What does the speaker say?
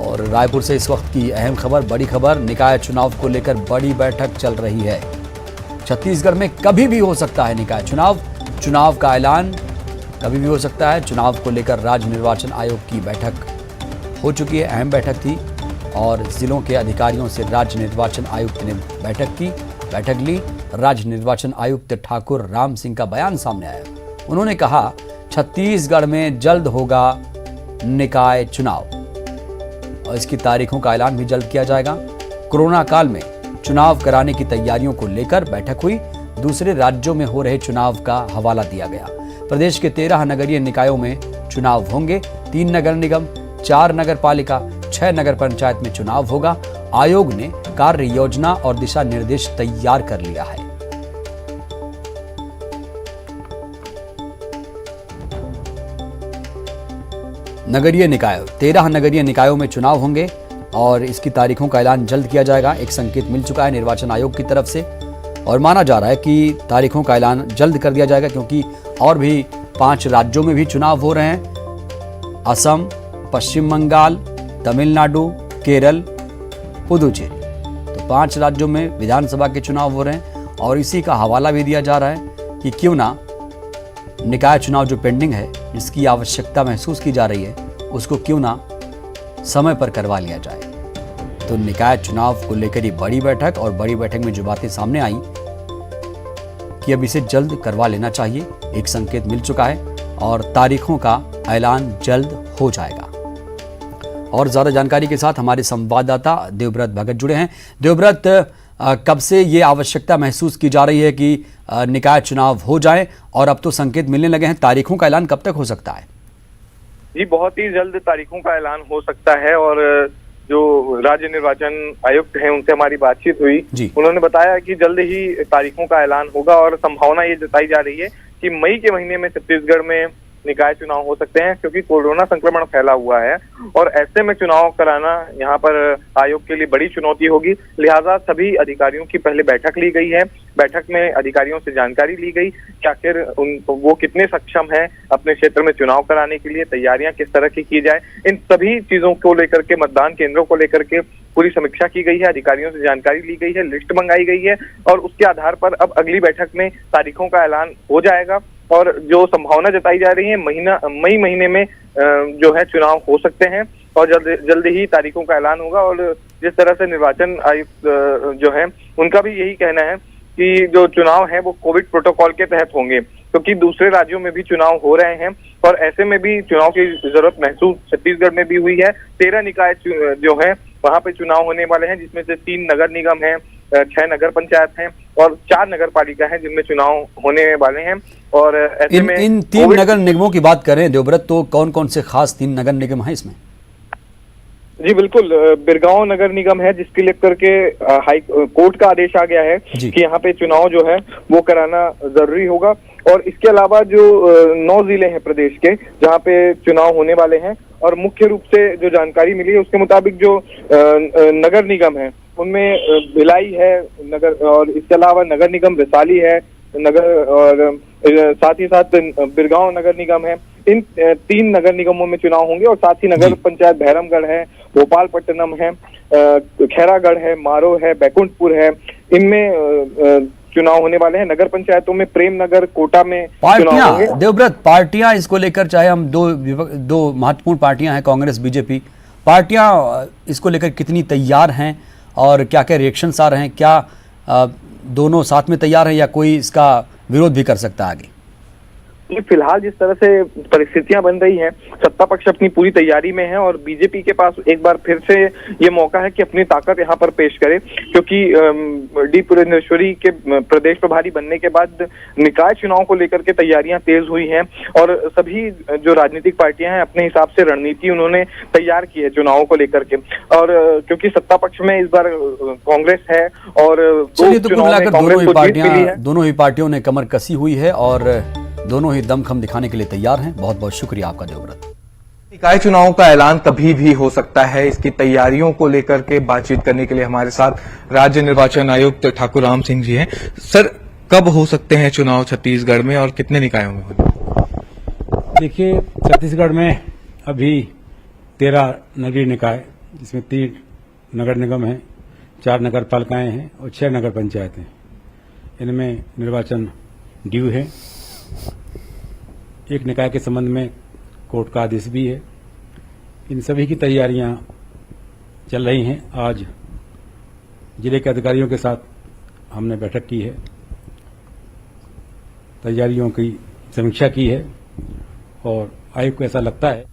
और रायपुर से इस वक्त की अहम खबर, बड़ी खबर, निकाय चुनाव को लेकर बड़ी बैठक चल रही है। छत्तीसगढ़ में कभी भी हो सकता है निकाय चुनाव, चुनाव का ऐलान कभी भी हो सकता है। चुनाव को लेकर राज्य निर्वाचन आयोग की बैठक हो चुकी है, अहम बैठक थी और जिलों के अधिकारियों से राज्य निर्वाचन आयुक्त ने बैठक ली। राज्य निर्वाचन आयुक्त ठाकुर राम सिंह का बयान सामने आया। उन्होंने कहा छत्तीसगढ़ में जल्द होगा निकाय चुनाव और इसकी तारीखों का ऐलान भी जल्द किया जाएगा। कोरोना काल में चुनाव कराने की तैयारियों को लेकर बैठक हुई। दूसरे राज्यों में हो रहे चुनाव का हवाला दिया गया। प्रदेश के 13 नगरीय निकायों में चुनाव होंगे। 3 नगर निगम, 4 नगर पालिका, 6 नगर पंचायत में चुनाव होगा। आयोग ने कार्य योजना और दिशा निर्देश तैयार कर लिया है। नगरीय निकाय, 13 नगरीय निकायों में चुनाव होंगे और इसकी तारीखों का ऐलान जल्द किया जाएगा। एक संकेत मिल चुका है निर्वाचन आयोग की तरफ से और माना जा रहा है कि तारीखों का ऐलान जल्द कर दिया जाएगा, क्योंकि और भी 5 राज्यों में भी चुनाव हो रहे हैं। असम, पश्चिम बंगाल, तमिलनाडु, केरल, पुदुचेरी, तो 5 राज्यों में विधानसभा के चुनाव हो रहे हैं और इसी का हवाला भी दिया जा रहा है कि क्यों ना निकाय चुनाव जो पेंडिंग है, जिसकी आवश्यकता महसूस की जा रही है, उसको क्यों ना समय पर करवा लिया जाए। तो निकाय चुनाव को लेकर ये बड़ी बैठक, और बड़ी बैठक में जो बातें सामने आई कि अब इसे जल्द करवा लेना चाहिए, एक संकेत मिल चुका है और तारीखों का ऐलान जल्द हो जाएगा। और ज्यादा जानकारी के साथ हमारे संवाददाता देवव्रत भगत जुड़े हैं। देवव्रत, कब से ये आवश्यकता महसूस की जा रही है कि निकाय चुनाव हो जाए और अब तो संकेत मिलने लगे हैं, तारीखों का ऐलान कब तक हो सकता है? जी, बहुत ही जल्द तारीखों का ऐलान हो सकता है और जो राज्य निर्वाचन आयुक्त हैं उनसे हमारी बातचीत हुई, उन्होंने बताया कि जल्द ही तारीखों का ऐलान होगा और संभावना ये जताई जा रही है कि मई के महीने में छत्तीसगढ़ में निकाय चुनाव हो सकते हैं, क्योंकि कोरोना संक्रमण फैला हुआ है और ऐसे में चुनाव कराना यहाँ पर आयोग के लिए बड़ी चुनौती होगी। लिहाजा सभी अधिकारियों की पहले बैठक ली गई है। बैठक में अधिकारियों से जानकारी ली गई कि आखिर वो कितने सक्षम हैं अपने क्षेत्र में चुनाव कराने के लिए, तैयारियां किस तरह की जाए, इन सभी चीजों को लेकर के, मतदान केंद्रों को लेकर के पूरी समीक्षा की गई है। अधिकारियों से जानकारी ली गई है, लिस्ट मंगाई गई है और उसके आधार पर अब अगली बैठक में तारीखों का ऐलान हो जाएगा और जो संभावना जताई जा रही है मई महीने में जो है चुनाव हो सकते हैं और जल्द ही तारीखों का ऐलान होगा। और जिस तरह से निर्वाचन आयुक्त जो है उनका भी यही कहना है कि जो चुनाव है वो कोविड प्रोटोकॉल के तहत होंगे, क्योंकि दूसरे राज्यों में भी चुनाव हो रहे हैं और ऐसे में भी चुनाव की जरूरत महसूस छत्तीसगढ़ में भी हुई है। 13 निकाय जो है वहां पे चुनाव होने वाले हैं, जिसमें से 3 नगर निगम हैं, 6 नगर पंचायत हैं और 4 नगर पालिका हैं जिनमें चुनाव होने वाले हैं। और ऐसे में इन 3 नगर निगमों की बात करें देवव्रत, तो कौन कौन से खास 3 नगर निगम हैं इसमें? जी बिल्कुल, बिरगांव नगर निगम है जिसके लेकर के हाई कोर्ट का आदेश आ गया है कि यहाँ पे चुनाव जो है वो कराना जरूरी होगा। और इसके अलावा जो 9 जिले हैं प्रदेश के जहाँ पे चुनाव होने वाले हैं और मुख्य रूप से जो जानकारी मिली है उसके मुताबिक जो नगर निगम है उनमें भिलाई है नगर, और इसके अलावा नगर निगम वैशाली है नगर, और साथ ही साथ बिरगांव नगर निगम है। इन 3 नगर निगमों में चुनाव होंगे और साथ ही नगर पंचायत भैरमगढ़ है, भोपालपट्टनम है, खैरागढ़ है, मारो है, बैकुंठपुर है, इनमें चुनाव होने वाले हैं। नगर पंचायतों में प्रेमनगर, कोटा में चुनाव होंगे। देवव्रत, पार्टियां इसको लेकर, चाहे हम दो महत्वपूर्ण पार्टियां हैं, कांग्रेस बीजेपी, पार्टियां इसको लेकर कितनी तैयार हैं और क्या क्या रिएक्शंस आ रहे हैं? क्या दोनों साथ में तैयार हैं या कोई इसका विरोध भी कर सकता है आगे? फिलहाल जिस तरह से परिस्थितियां बन रही हैं, सत्ता पक्ष अपनी पूरी तैयारी में है और बीजेपी के पास एक बार फिर से ये मौका है कि अपनी ताकत यहाँ पर पेश करे, क्योंकि डी पुरंदेश्वरी के प्रदेश प्रभारी बनने के बाद निकाय चुनाव को लेकर के तैयारियां तेज हुई हैं और सभी जो राजनीतिक पार्टियां हैं अपने हिसाब से रणनीति उन्होंने तैयार की है चुनावों को लेकर के। और क्योंकि सत्ता पक्ष में इस बार कांग्रेस है और दोनों ही पार्टियों ने कमर कसी हुई है और दोनों ही दमखम दिखाने के लिए तैयार हैं। बहुत बहुत शुक्रिया आपका देवव्रत। निकाय चुनाव का ऐलान कभी भी हो सकता है, इसकी तैयारियों को लेकर के बातचीत करने के लिए हमारे साथ राज्य निर्वाचन आयुक्त ठाकुर राम सिंह जी हैं। सर, कब हो सकते हैं चुनाव छत्तीसगढ़ में और कितने निकायों में? देखिए, छत्तीसगढ़ में अभी 13 नगरीय निकाय जिसमें 3 नगर निगम हैं, 4 नगर पालिकाएं हैं और 6 नगर पंचायतें। इनमें निर्वाचन ड्यू है। एक निकाय के संबंध में कोर्ट का आदेश भी है। इन सभी की तैयारियां चल रही हैं। आज जिले के अधिकारियों के साथ हमने बैठक की है, तैयारियों की समीक्षा की है और आयोग को ऐसा लगता है